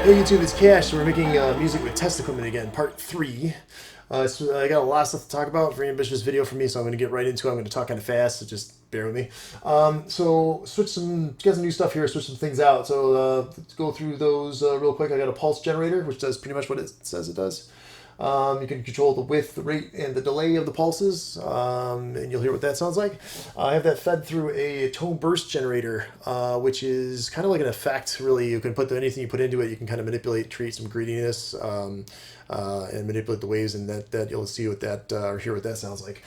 Hey YouTube, it's Cash. We're making music with test equipment again, part 3. So I got a lot of stuff to talk about. Very ambitious video for me, so I'm going to get right into it. I'm going to talk kind of fast, so just bear with me. So get some new stuff here, switch some things out. So let's go through those real quick. I got a pulse generator, which does pretty much what it says it does. You can control the width, the rate, and the delay of the pulses, and you'll hear what that sounds like. I have that fed through a tone burst generator, which is kind of like an effect, really. You can put anything you put into it, you can kind of manipulate, create some greediness, and manipulate the waves, and that you'll see what that, or hear what that sounds like.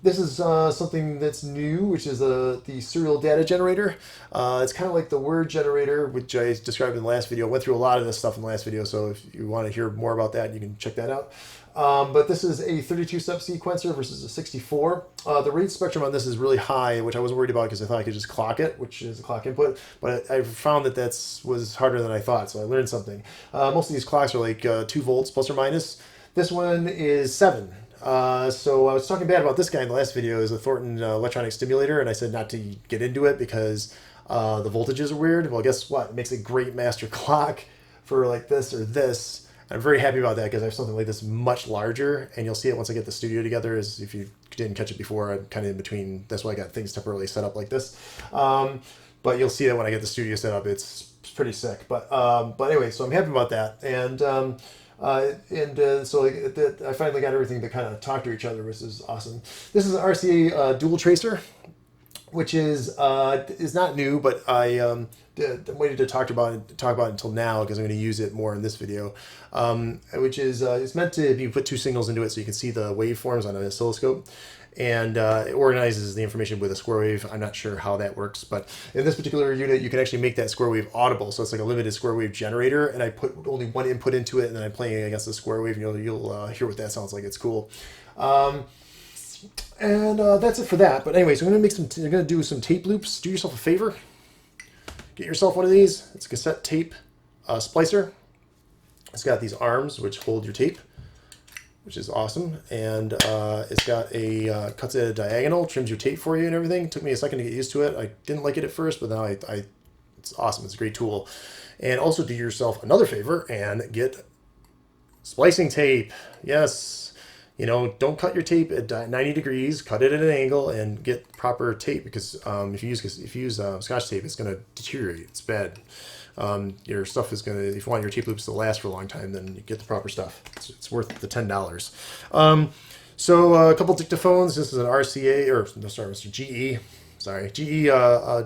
This is something that's new, which is the serial data generator. It's kind of like the word generator, which I described in the last video. I went through a lot of this stuff in the last video, so if you want to hear more about that, you can check that out. But this is a 32-step sequencer versus a 64. The rate spectrum on this is really high, which I wasn't worried about because I thought I could just clock it, which is a clock input. But I found that was harder than I thought, so I learned something. Most of these clocks are like 2 volts plus or minus. This one is 7. So I was talking bad about this guy in the last video. Is a Thornton electronic stimulator, and I said not to get into it because the voltages are weird. Well, guess what? It makes a great master clock for like this or this. I'm very happy about that because I have something like this much larger, and you'll see it once I get the studio together. As if you didn't catch it before, I'm kind of in between. That's why I got things temporarily set up like this. But you'll see that when I get the studio set up, it's pretty sick. But anyway, so I'm happy about that, and so I finally got everything to kind of talk to each other, which is awesome. This is an RCA dual tracer, which is not new, but I'm waiting to talk about it until now because I'm going to use it more in this video. Which is it's meant to be put 2 signals into it so you can see the waveforms on an oscilloscope. And it organizes the information with a square wave. I'm not sure how that works, but in this particular unit, you can actually make that square wave audible. So it's like a limited square wave generator, and I put only 1 input into it, and then I'm playing against the square wave, and you'll hear what that sounds like. It's cool. And that's it for that. But anyway, so I'm gonna do some tape loops. Do yourself a favor. Get yourself one of these. It's a cassette tape splicer. It's got these arms which hold your tape, which is awesome, and it's got a cuts it at a diagonal, trims your tape for you and everything. It took me a second to get used to it. I didn't like it at first, but now it's awesome. It's a great tool. And also do yourself another favor and get splicing tape. Yes, don't cut your tape at 90 degrees. Cut it at an angle and get proper tape, because if you use Scotch tape, it's going to deteriorate. It's bad. Your stuff is gonna, if you want your tape loops to last for a long time, then you get the proper stuff. It's worth the $10. So a couple dictaphones. This is an RCA, or no, sorry, Mr. GE. Sorry, GE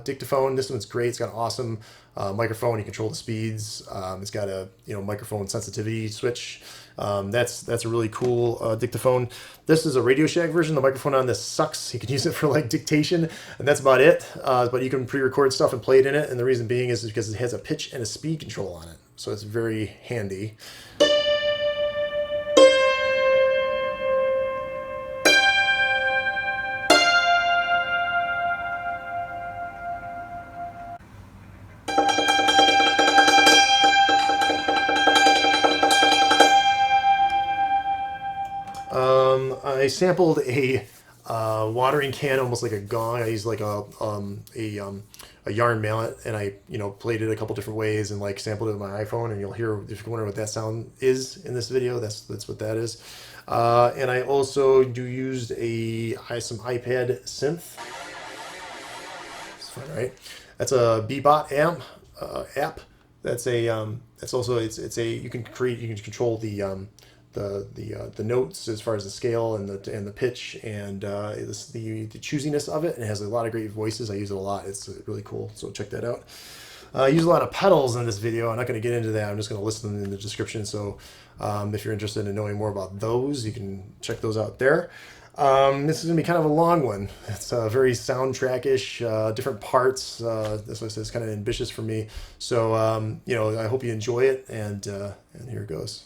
dictaphone. This one's great. It's got an awesome microphone. You control the speeds. It's got a microphone sensitivity switch. That's a really cool dictaphone. This is a Radio Shack version. The microphone on this sucks. You can use it for like dictation, and that's about it. But you can pre-record stuff and play it in it, and the reason being is because it has a pitch and a speed control on it, so it's very handy. I sampled a watering can, almost like a gong. I used like a yarn mallet, and I played it a couple different ways and like sampled it with my iPhone. And you'll hear, if you're wondering what that sound is in this video, that's what that is. And I also used some iPad synth. It's fun, right? That's a Bebot app. That's you can control the notes as far as the scale and the pitch and the choosiness of it, and it has a lot of great voices. I use it a lot. It's really cool, so check that out. I use a lot of pedals in this video. I'm not going to get into that. I'm just going to list them in the description, so if you're interested in knowing more about those, you can check those out there. This is going to be kind of a long one. It's very soundtrack-ish, different parts. This is kind of ambitious for me, so I hope you enjoy it, and here it goes.